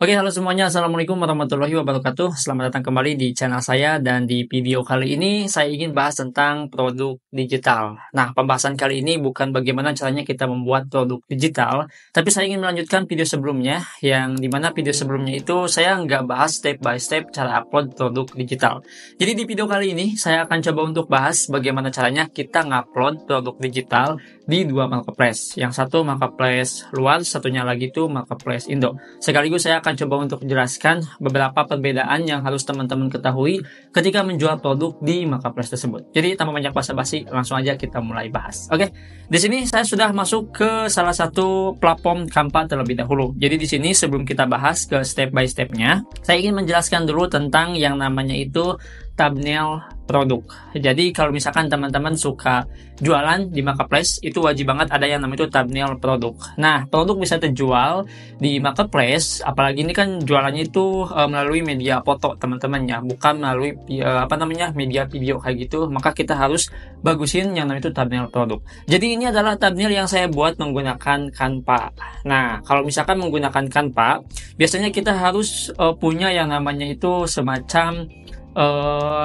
Oke, halo semuanya. Assalamualaikum warahmatullahi wabarakatuh. Selamat datang kembali di channel saya dan di video kali ini saya ingin bahas tentang produk digital. Nah, pembahasan kali ini bukan bagaimana caranya kita membuat produk digital, tapi saya ingin melanjutkan video sebelumnya yang dimana video sebelumnya itu saya nggak bahas step by step cara upload produk digital. Jadi di video kali ini saya akan coba untuk bahas bagaimana caranya kita ngupload produk digital di dua marketplace. Yang satu marketplace luar, satunya lagi itu marketplace Indo. Sekaligus saya akan coba untuk menjelaskan beberapa perbedaan yang harus teman-teman ketahui ketika menjual produk di marketplace tersebut. Jadi tanpa banyak basa-basi, langsung aja kita mulai bahas. Oke, di sini saya sudah masuk ke salah satu platform Canva terlebih dahulu. Jadi di sini sebelum kita bahas ke step by stepnya, saya ingin menjelaskan dulu tentang yang namanya itu thumbnail produk. Jadi kalau misalkan teman-teman suka jualan di marketplace, itu wajib banget ada yang namanya itu thumbnail produk. Nah, produk bisa terjual di marketplace, apalagi ini kan jualannya itu melalui media foto teman-teman ya, bukan melalui media video kayak gitu. Maka kita harus bagusin yang namanya itu thumbnail produk. Jadi ini adalah thumbnail yang saya buat menggunakan Canva. Nah, kalau misalkan menggunakan Canva, biasanya kita harus punya yang namanya itu semacam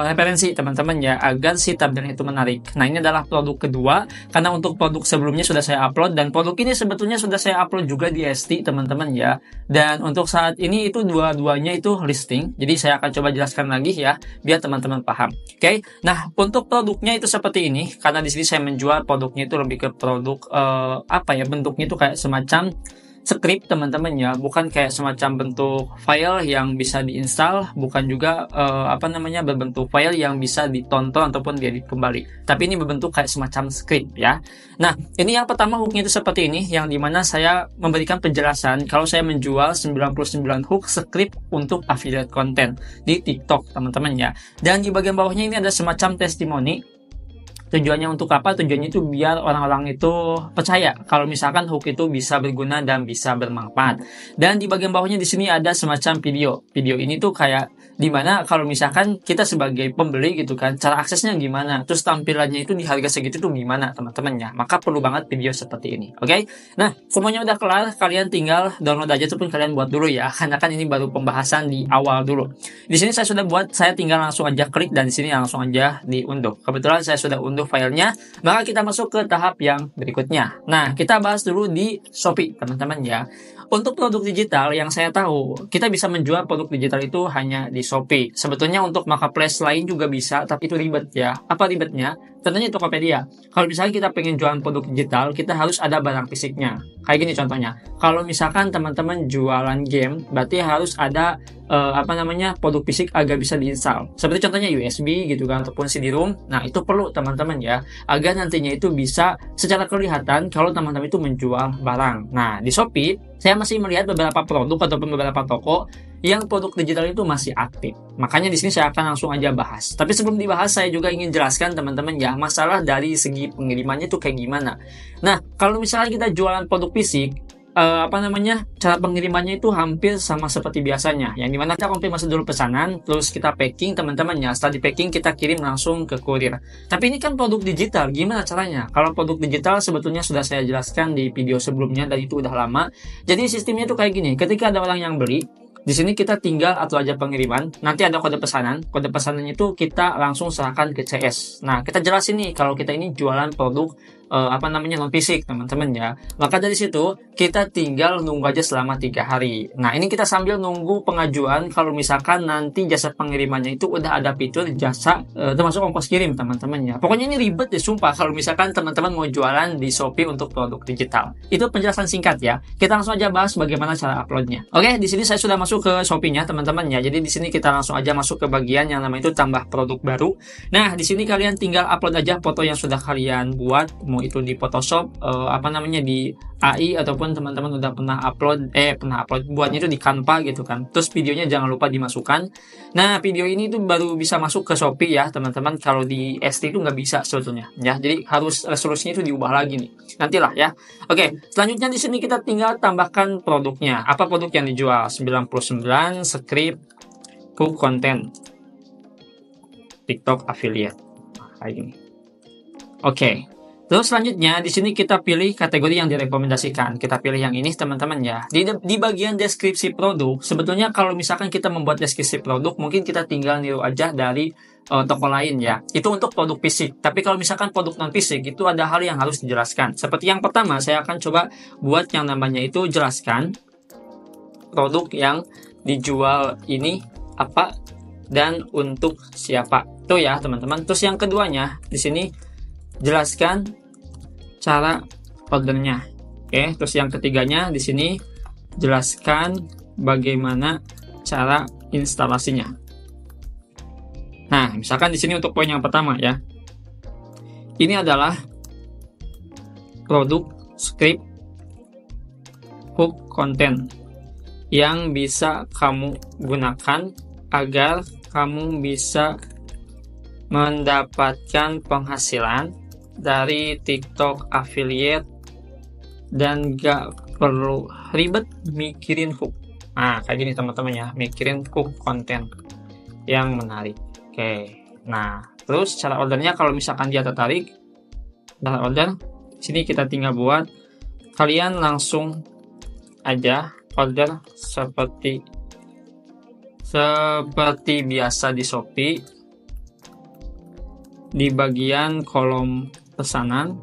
referensi teman-teman ya, agar si thumbnail itu menarik. Nah, ini adalah produk kedua, karena untuk produk sebelumnya sudah saya upload, dan produk ini sebetulnya sudah saya upload juga di ST teman-teman ya. Dan untuk saat ini itu dua-duanya itu listing, jadi saya akan coba jelaskan lagi ya biar teman-teman paham. Oke. Nah, untuk produknya itu seperti ini, karena di sini saya menjual produknya itu lebih ke produk bentuknya itu kayak semacam script teman-teman ya, bukan kayak semacam bentuk file yang bisa diinstal, bukan juga berbentuk file yang bisa ditonton ataupun diedit kembali, tapi ini berbentuk kayak semacam script ya. Nah, ini yang pertama hooknya itu seperti ini, yang dimana saya memberikan penjelasan kalau saya menjual 99 hook script untuk affiliate content di TikTok teman-teman ya. Dan di bagian bawahnya ini ada semacam testimoni. Tujuannya untuk apa? Tujuannya itu biar orang-orang itu percaya kalau misalkan hook itu bisa berguna dan bisa bermanfaat. Dan di bagian bawahnya di sini ada semacam video. Video ini tuh kayak dimana kalau misalkan kita sebagai pembeli gitu kan, cara aksesnya gimana, terus tampilannya itu di harga segitu tuh gimana teman-teman ya. Maka perlu banget video seperti ini. Oke? Nah, semuanya udah kelar, kalian tinggal download aja ataupun kalian buat dulu ya, karena kan ini baru pembahasan di awal dulu. Di sini saya sudah buat, saya tinggal langsung aja klik dan di sini langsung aja diunduh. Kebetulan saya sudah unduh filenya, maka kita masuk ke tahap yang berikutnya. Nah, kita bahas dulu di Shopee teman-teman ya. Untuk produk digital yang saya tahu, kita bisa menjual produk digital itu hanya di Shopee. Sebetulnya untuk marketplace lain juga bisa, tapi itu ribet ya. Apa ribetnya? Contohnya Tokopedia. Kalau misalnya kita pengen jualan produk digital, kita harus ada barang fisiknya. Kayak gini contohnya. Kalau misalkan teman-teman jualan game, berarti harus ada produk fisik agar bisa diinstal. Seperti contohnya USB gitu kan, ataupun CD-ROM. Nah, itu perlu teman-teman ya, agar nantinya itu bisa secara kelihatan kalau teman-teman itu menjual barang. Nah, di Shopee saya masih melihat beberapa produk ataupun beberapa toko yang produk digital itu masih aktif. Makanya di sini saya akan langsung aja bahas. Tapi sebelum dibahas, saya juga ingin jelaskan teman-teman ya, masalah dari segi pengirimannya itu kayak gimana. Nah, kalau misalnya kita jualan produk fisik, cara pengirimannya itu hampir sama seperti biasanya, yang dimana kita konfirmasi dulu pesanan, terus kita packing teman-teman ya. Setelah di packing kita kirim langsung ke kurir. Tapi ini kan produk digital, gimana caranya? Kalau produk digital sebetulnya sudah saya jelaskan di video sebelumnya dan itu udah lama. Jadi sistemnya itu kayak gini, ketika ada orang yang beli, di sini kita tinggal atur aja pengiriman, nanti ada kode pesanan. Kode pesanannya itu kita langsung serahkan ke CS. Nah, kita jelasin nih kalau kita ini jualan produk non fisik teman-teman ya. Maka dari situ kita tinggal nunggu aja selama 3 hari. Nah, ini kita sambil nunggu pengajuan kalau misalkan nanti jasa pengirimannya itu udah ada fitur jasa termasuk ongkos kirim teman-teman ya. Pokoknya ini ribet deh sumpah kalau misalkan teman-teman mau jualan di Shopee untuk produk digital. Itu penjelasan singkat ya. Kita langsung aja bahas bagaimana cara uploadnya. Oke, di sini saya sudah masuk ke Shopee-nya teman-teman ya. Jadi di sini kita langsung aja masuk ke bagian yang namanya itu tambah produk baru. Nah, di sini kalian tinggal upload aja foto yang sudah kalian buat, mau itu di Photoshop, di AI, ataupun teman-teman udah pernah upload buatnya itu di Canva gitu kan. Terus videonya jangan lupa dimasukkan. Nah, video ini tuh baru bisa masuk ke Shopee ya teman-teman. Kalau di ST itu nggak bisa sebetulnya ya. Jadi harus resolusinya itu diubah lagi nih. Nantilah ya. Oke, selanjutnya di sini kita tinggal tambahkan produknya. Apa produk yang dijual? 99 script hook content TikTok affiliate. Kayak gini. Oke. Terus selanjutnya di sini kita pilih kategori yang direkomendasikan. Kita pilih yang ini teman-teman ya. Di bagian deskripsi produk, sebetulnya kalau misalkan kita membuat deskripsi produk, mungkin kita tinggal niru aja dari toko lain ya. Itu untuk produk fisik. Tapi kalau misalkan produk non fisik, itu ada hal yang harus dijelaskan. Seperti yang pertama, saya akan coba buat yang namanya itu jelaskan produk yang dijual ini apa dan untuk siapa. Tuh ya teman-teman. Terus yang keduanya di sini jelaskan cara ordernya. Oke, terus yang ketiganya di sini jelaskan bagaimana cara instalasinya. Nah, misalkan di sini untuk poin yang pertama ya. Ini adalah produk script hook content yang bisa kamu gunakan agar kamu bisa mendapatkan penghasilan dari TikTok affiliate dan gak perlu ribet mikirin hook. Nah, kayak gini teman-teman ya, mikirin hook konten yang menarik. Oke, nah terus cara ordernya kalau misalkan dia tertarik, cara order, sini kita tinggal buat, kalian langsung aja order seperti biasa di Shopee. Di bagian kolom pesanan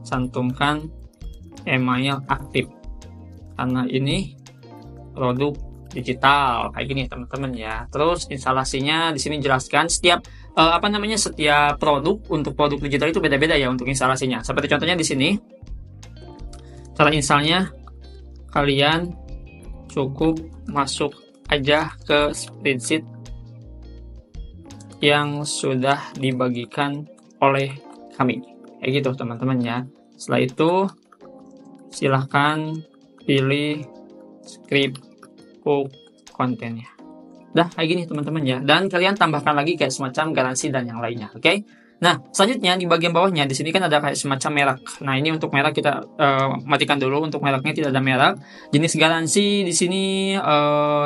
cantumkan email aktif karena ini produk digital kayak gini teman-teman ya. Terus instalasinya di sini jelaskan setiap setiap produk untuk produk digital itu beda-beda ya untuk instalasinya. Seperti contohnya di sini cara installnya, kalian cukup masuk aja ke spreadsheet yang sudah dibagikan oleh kami. Kayak gitu teman-teman ya. Setelah itu silahkan pilih script hook kontennya. Dah kayak gini teman-teman ya. Dan kalian tambahkan lagi kayak semacam garansi dan yang lainnya. Oke? Nah, selanjutnya di bagian bawahnya di sini kan ada kayak semacam merek. Nah, ini untuk merek kita matikan dulu. Untuk mereknya tidak ada merek. Jenis garansi di sini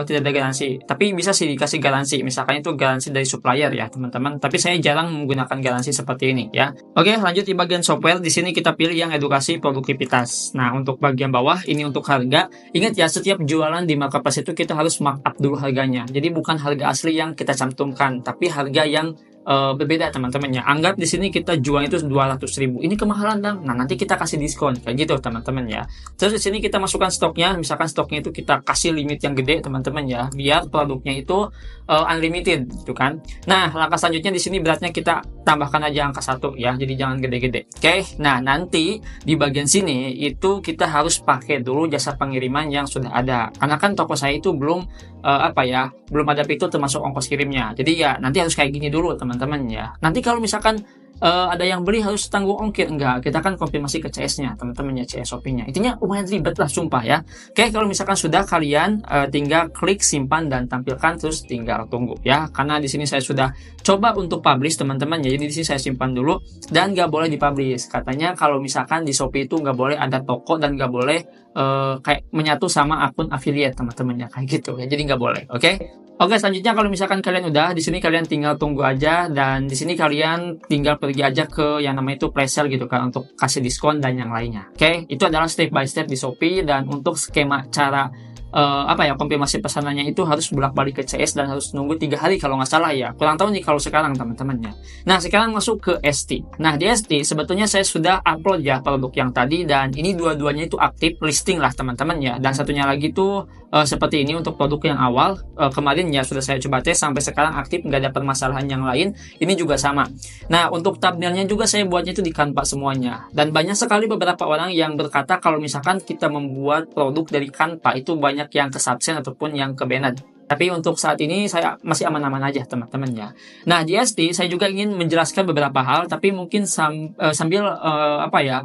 tidak ada garansi. Tapi bisa sih dikasih garansi. Misalkan itu garansi dari supplier ya, teman-teman. Tapi saya jarang menggunakan garansi seperti ini ya. Oke, lanjut di bagian software. Di sini kita pilih yang edukasi produktivitas. Nah, untuk bagian bawah ini untuk harga. Ingat ya, setiap jualan di marketplace itu kita harus markup dulu harganya. Jadi bukan harga asli yang kita cantumkan, tapi harga yang berbeda teman-teman ya. Anggap di sini kita jual itu 200.000. Ini kemahalan dong. Nah, nanti kita kasih diskon kayak gitu teman-teman ya. Terus di sini kita masukkan stoknya. Misalkan stoknya itu kita kasih limit yang gede teman-teman ya, biar produknya itu unlimited gitu kan. Nah, langkah selanjutnya di sini beratnya kita tambahkan aja angka 1 ya. Jadi jangan gede-gede. Oke. Nah, nanti di bagian sini itu kita harus pakai dulu jasa pengiriman yang sudah ada. Karena kan toko saya itu belum belum ada fitur termasuk ongkos kirimnya. Jadi ya nanti harus kayak gini dulu teman-teman ya. Nanti kalau misalkan ada yang beli harus tanggung ongkir, enggak, kita kan konfirmasi ke CS-nya teman-teman ya, CS Shopee-nya. Intinya lumayan ribet lah sumpah ya. Oke, kalau misalkan sudah, kalian tinggal klik simpan dan tampilkan, terus tinggal tunggu ya. Karena di sini saya sudah coba untuk publish teman-teman ya. Jadi di sini saya simpan dulu dan nggak boleh dipublish. Katanya kalau misalkan di Shopee itu nggak boleh ada toko dan nggak boleh kayak menyatu sama akun affiliate teman-teman ya, kayak gitu ya. Jadi nggak boleh. Oke, selanjutnya kalau misalkan kalian udah di sini, kalian tinggal tunggu aja, dan di sini kalian tinggal pergi aja ke yang namanya itu pre-sale gitu kan, untuk kasih diskon dan yang lainnya. Oke, itu adalah step by step di Shopee. Dan untuk skema cara konfirmasi pesanannya itu harus bolak-balik ke CS dan harus nunggu 3 hari kalau nggak salah ya. Kurang tahu nih kalau sekarang teman-temannya. Nah, sekarang masuk ke ST. Nah, di ST sebetulnya saya sudah upload ya produk yang tadi, dan ini dua-duanya itu aktif listing lah teman-teman ya. Dan satunya lagi tuh seperti ini untuk produk yang awal, kemarin ya sudah saya coba tes sampai sekarang aktif, nggak ada permasalahan yang lain. Ini juga sama. Nah, untuk thumbnailnya juga saya buatnya itu di Canva semuanya. Dan banyak sekali beberapa orang yang berkata kalau misalkan kita membuat produk dari Canva itu banyak yang kesubsen ataupun yang kebanned. Tapi untuk saat ini saya masih aman-aman aja teman-teman ya. Nah, di ST saya juga ingin menjelaskan beberapa hal, tapi mungkin sambil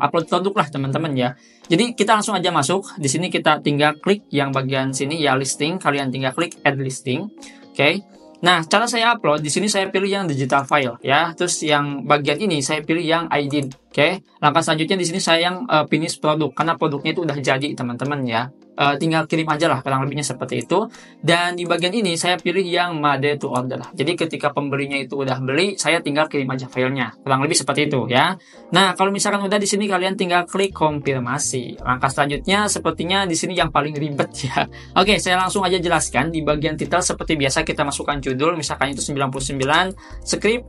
upload produk lah teman-teman ya. Jadi kita langsung aja masuk. Di sini kita tinggal klik yang bagian sini ya, listing. Kalian tinggal klik add listing. Oke. Nah, cara saya upload di sini saya pilih yang digital file ya. Terus yang bagian ini saya pilih yang ID. Oke. Langkah selanjutnya di sini saya yang finish produk karena produknya itu udah jadi teman-teman ya. tinggal kirim aja lah, kurang lebihnya seperti itu. Dan di bagian ini saya pilih yang made to order. Jadi ketika pembelinya itu udah beli, saya tinggal kirim aja filenya, kurang lebih seperti itu ya. Nah, kalau misalkan udah di sini kalian tinggal klik konfirmasi. Langkah selanjutnya sepertinya di sini yang paling ribet ya. Oke, saya langsung aja jelaskan. Di bagian titel seperti biasa kita masukkan judul, misalkan itu 99, script,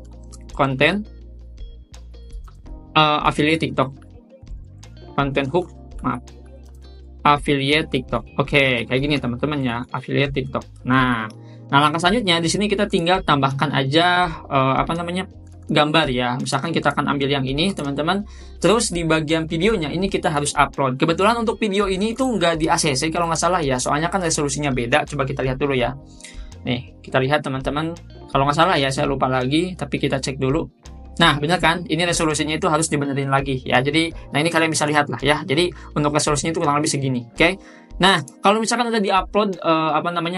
konten, affiliate TikTok, konten hook, maaf, affiliate TikTok. Oke, kayak gini teman-teman ya, affiliate TikTok. Nah, langkah selanjutnya di sini kita tinggal tambahkan aja gambar ya. Misalkan kita akan ambil yang ini teman-teman. Terus di bagian videonya ini kita harus upload. Kebetulan untuk video ini itu nggak di ACC kalau nggak salah ya. Soalnya kan resolusinya beda. Coba kita lihat dulu ya. Nih, kita lihat teman-teman. Kalau nggak salah ya, saya lupa lagi. Tapi kita cek dulu. Nah, benar kan? Ini resolusinya itu harus dibenerin lagi ya. Jadi, nah ini kalian bisa lihat lah ya. Jadi, untuk resolusinya itu kurang lebih segini, oke? Nah, kalau misalkan udah diupload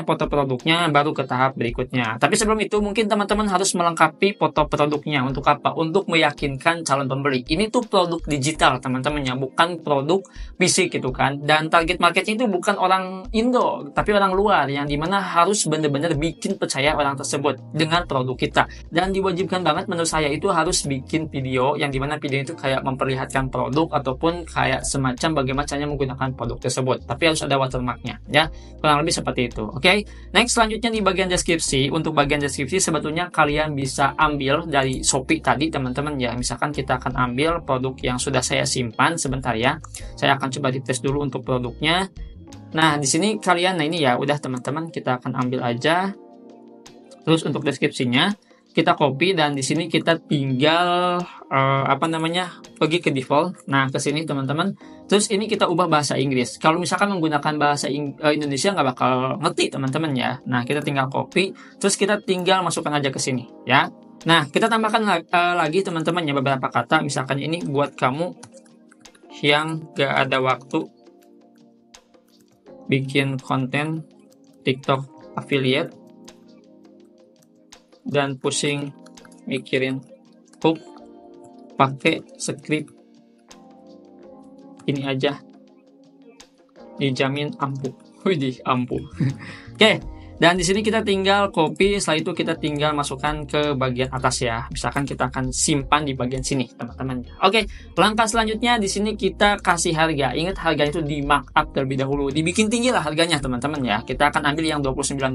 foto produknya, baru ke tahap berikutnya. Tapi sebelum itu mungkin teman-teman harus melengkapi foto produknya. Untuk apa? Untuk meyakinkan calon pembeli. Ini tuh produk digital teman-teman ya, bukan produk fisik gitu kan. Dan target marketnya itu bukan orang Indo, tapi orang luar yang dimana harus benar-benar bikin percaya orang tersebut dengan produk kita. Dan diwajibkan banget menurut saya itu harus bikin video yang dimana video itu kayak memperlihatkan produk ataupun kayak semacam bagaimana caranya menggunakan produk tersebut. Tapi harus ada watermarknya ya, kurang lebih seperti itu. Oke, next selanjutnya di bagian deskripsi. Untuk bagian deskripsi sebetulnya kalian bisa ambil dari Shopee tadi teman-teman ya. Misalkan kita akan ambil produk yang sudah saya simpan sebentar ya. Saya akan coba dites dulu untuk produknya. Nah, di sini kalian, nah ini ya udah teman-teman, kita akan ambil aja. Terus untuk deskripsinya kita copy dan di sini kita tinggal pergi ke default. Nah, ke sini teman-teman. Terus ini kita ubah bahasa Inggris. Kalau misalkan menggunakan bahasa Indonesia nggak bakal ngerti teman-teman ya. Nah, kita tinggal copy, terus kita tinggal masukkan aja ke sini ya. Nah, kita tambahkan lagi teman-teman ya beberapa kata. Misalkan ini buat kamu yang gak ada waktu bikin konten TikTok affiliate dan pusing mikirin hook, pakai script ini aja dijamin ampuh. Widih, ampuh. Oke, dan di sini kita tinggal copy, setelah itu kita tinggal masukkan ke bagian atas ya. Misalkan kita akan simpan di bagian sini, teman-teman. Oke, langkah selanjutnya di sini kita kasih harga. Ingat harganya itu di markup terlebih dahulu. Dibikin tinggi lah harganya, teman-teman ya. Kita akan ambil yang $29.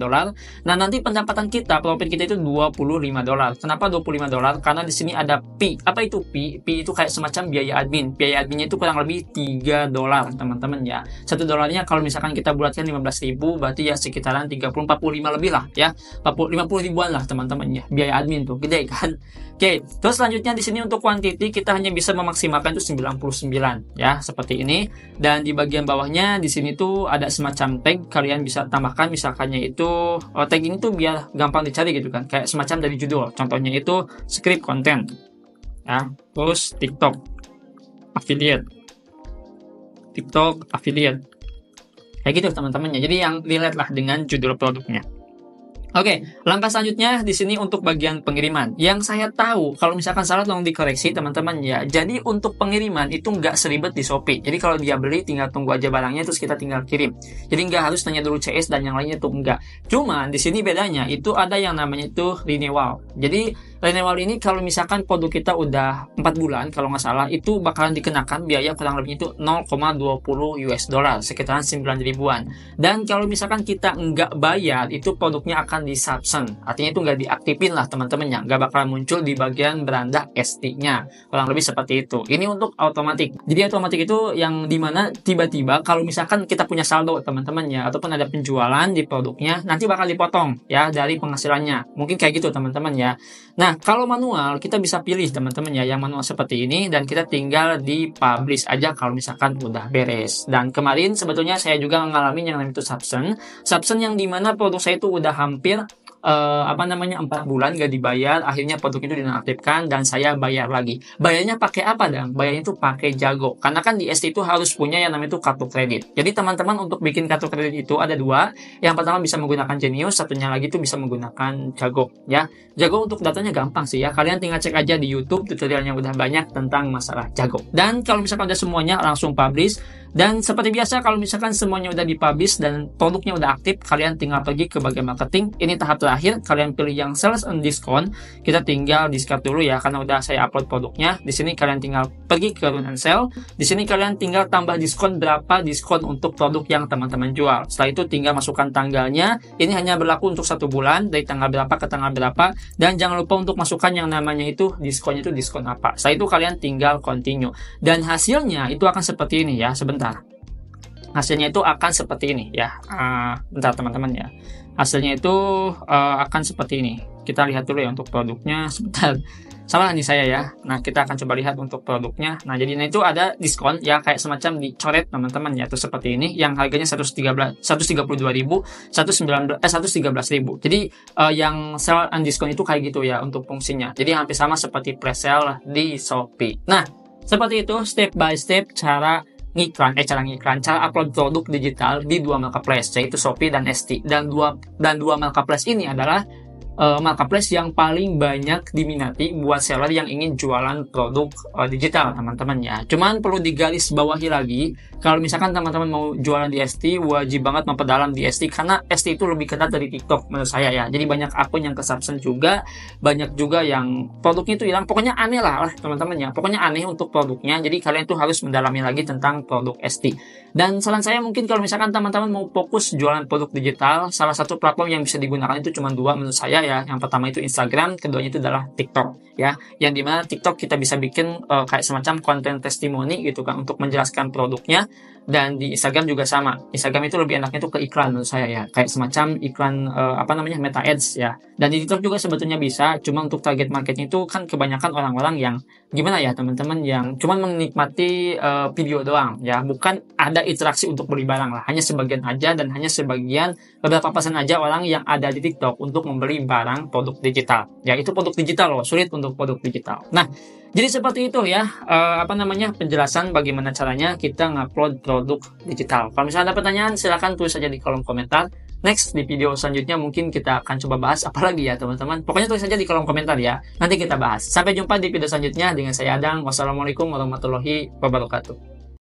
Nah, nanti pendapatan kita, profit kita itu $25. Kenapa $25? Karena di sini ada P. Apa itu P? P itu kayak semacam biaya admin. Biaya adminnya itu kurang lebih $3, teman-teman ya. $1 kalau misalkan kita bulatkan 15.000, berarti ya sekitaran 45 lebih lah ya, 50 ribuan lah teman-teman ya, biaya admin tuh gede kan. Oke, terus selanjutnya di sini untuk quantity kita hanya bisa memaksimalkan itu 99 ya, seperti ini. Dan di bagian bawahnya di sini tuh ada semacam tag, kalian bisa tambahkan misalkannya itu tag ini tuh biar gampang dicari gitu kan, kayak semacam dari judul. Contohnya itu script content ya, terus TikTok affiliate, kayak gitu teman-teman ya. Jadi yang relate lah dengan judul produknya. Oke, langkah selanjutnya di sini untuk bagian pengiriman. Yang saya tahu, kalau misalkan salah tolong dikoreksi teman-teman ya. Jadi untuk pengiriman itu nggak seribet di Shopee. Jadi kalau dia beli tinggal tunggu aja barangnya terus kita tinggal kirim. Jadi nggak harus tanya dulu CS dan yang lainnya tuh enggak. Cuman di sini bedanya itu ada yang namanya itu renewal. Jadi renewal ini kalau misalkan produk kita udah 4 bulan kalau nggak salah itu bakalan dikenakan biaya kurang lebih itu $0,20 sekitaran 9 ribuan. Dan kalau misalkan kita nggak bayar itu produknya akan di subsend, artinya itu nggak diaktifin lah teman-teman ya, nggak bakal muncul di bagian beranda ST-nya, kurang lebih seperti itu. Ini untuk otomatis. Jadi otomatis itu yang dimana tiba-tiba kalau misalkan kita punya saldo teman-teman ya, ataupun ada penjualan di produknya, nanti bakal dipotong ya dari penghasilannya. Mungkin kayak gitu teman-teman ya. Nah, kalau manual kita bisa pilih teman-teman ya, yang manual seperti ini dan kita tinggal di publish aja kalau misalkan udah beres. Dan kemarin sebetulnya saya juga ngalamin yang namanya itu subsend yang dimana produk saya itu udah hampir 4 bulan gak dibayar, akhirnya produk itu dinonaktifkan dan saya bayar lagi. Bayarnya pakai apa dan? Bayarnya itu pakai Jago. Karena kan di ST itu harus punya yang namanya itu kartu kredit. Jadi teman-teman untuk bikin kartu kredit itu ada 2. Yang pertama bisa menggunakan Genius, satunya lagi itu bisa menggunakan Jago ya. Jago untuk datanya gampang sih ya. Kalian tinggal cek aja di YouTube tutorialnya udah banyak tentang masalah Jago. Dan kalau misalkan udah semuanya langsung publish. Dan seperti biasa, kalau misalkan semuanya udah dipublish dan produknya udah aktif, kalian tinggal pergi ke bagian marketing. Ini tahap terakhir, kalian pilih yang sales and discount. Kita tinggal discard dulu ya, karena udah saya upload produknya. Di sini kalian tinggal pergi ke run and sell. Di sini kalian tinggal tambah diskon berapa diskon untuk produk yang teman-teman jual. Setelah itu tinggal masukkan tanggalnya. Ini hanya berlaku untuk 1 bulan, dari tanggal berapa ke tanggal berapa. Dan jangan lupa untuk masukkan yang namanya itu diskonnya itu diskon apa. Setelah itu kalian tinggal continue. Dan hasilnya itu akan seperti ini ya, sebentar. Hasilnya itu akan seperti ini ya. Bentar teman-teman ya. Hasilnya itu akan seperti ini. Kita lihat dulu ya untuk produknya. Sebentar. Salah nih saya ya. Nah, kita akan coba lihat untuk produknya. Nah, jadi itu ada diskon ya, kayak semacam dicoret teman-teman ya. Itu seperti ini yang harganya 132.000, 113.000. Jadi yang sell and diskon itu kayak gitu ya untuk fungsinya. Jadi hampir sama seperti pre-sale di Shopee. Nah, seperti itu step by step cara upload produk digital di dua marketplace, yaitu Shopee dan Etsy. Dan dua marketplace ini adalah marketplace yang paling banyak diminati buat seller yang ingin jualan produk digital teman-teman ya. Cuman perlu digaris bawahi lagi, kalau misalkan teman-teman mau jualan di Etsy, wajib banget memperdalam di Etsy, karena Etsy itu lebih ketat dari TikTok menurut saya ya. Jadi banyak akun yang kesubstan juga, banyak juga yang produknya itu hilang. Pokoknya aneh lah teman-teman ya. Pokoknya aneh untuk produknya. Jadi kalian tuh harus mendalami lagi tentang produk Etsy. Dan saran saya mungkin kalau misalkan teman-teman mau fokus jualan produk digital, salah satu platform yang bisa digunakan itu cuma dua menurut saya ya. Yang pertama itu Instagram, keduanya itu adalah TikTok ya. Yang dimana TikTok kita bisa bikin kayak semacam konten testimoni gitu kan untuk menjelaskan produknya. Dan di Instagram juga sama. Instagram itu lebih enaknya itu ke iklan menurut saya ya, kayak semacam iklan Meta Ads ya. Dan di TikTok juga sebetulnya bisa, cuma untuk target marketnya itu kan kebanyakan orang-orang yang gimana ya teman-teman, yang cuma menikmati video doang ya, bukan ada interaksi untuk beli barang lah, hanya sebagian aja, dan hanya sebagian beberapa persen aja orang yang ada di TikTok untuk membeli barang produk digital ya. Itu produk digital loh, sulit untuk produk digital. Nah, jadi seperti itu ya, penjelasan bagaimana caranya kita ngupload produk digital. Kalau misalnya ada pertanyaan, silahkan tulis saja di kolom komentar. Next, di video selanjutnya mungkin kita akan coba bahas apa lagi ya teman-teman. Pokoknya tulis saja di kolom komentar ya, nanti kita bahas. Sampai jumpa di video selanjutnya dengan saya Adang. Wassalamualaikum warahmatullahi wabarakatuh.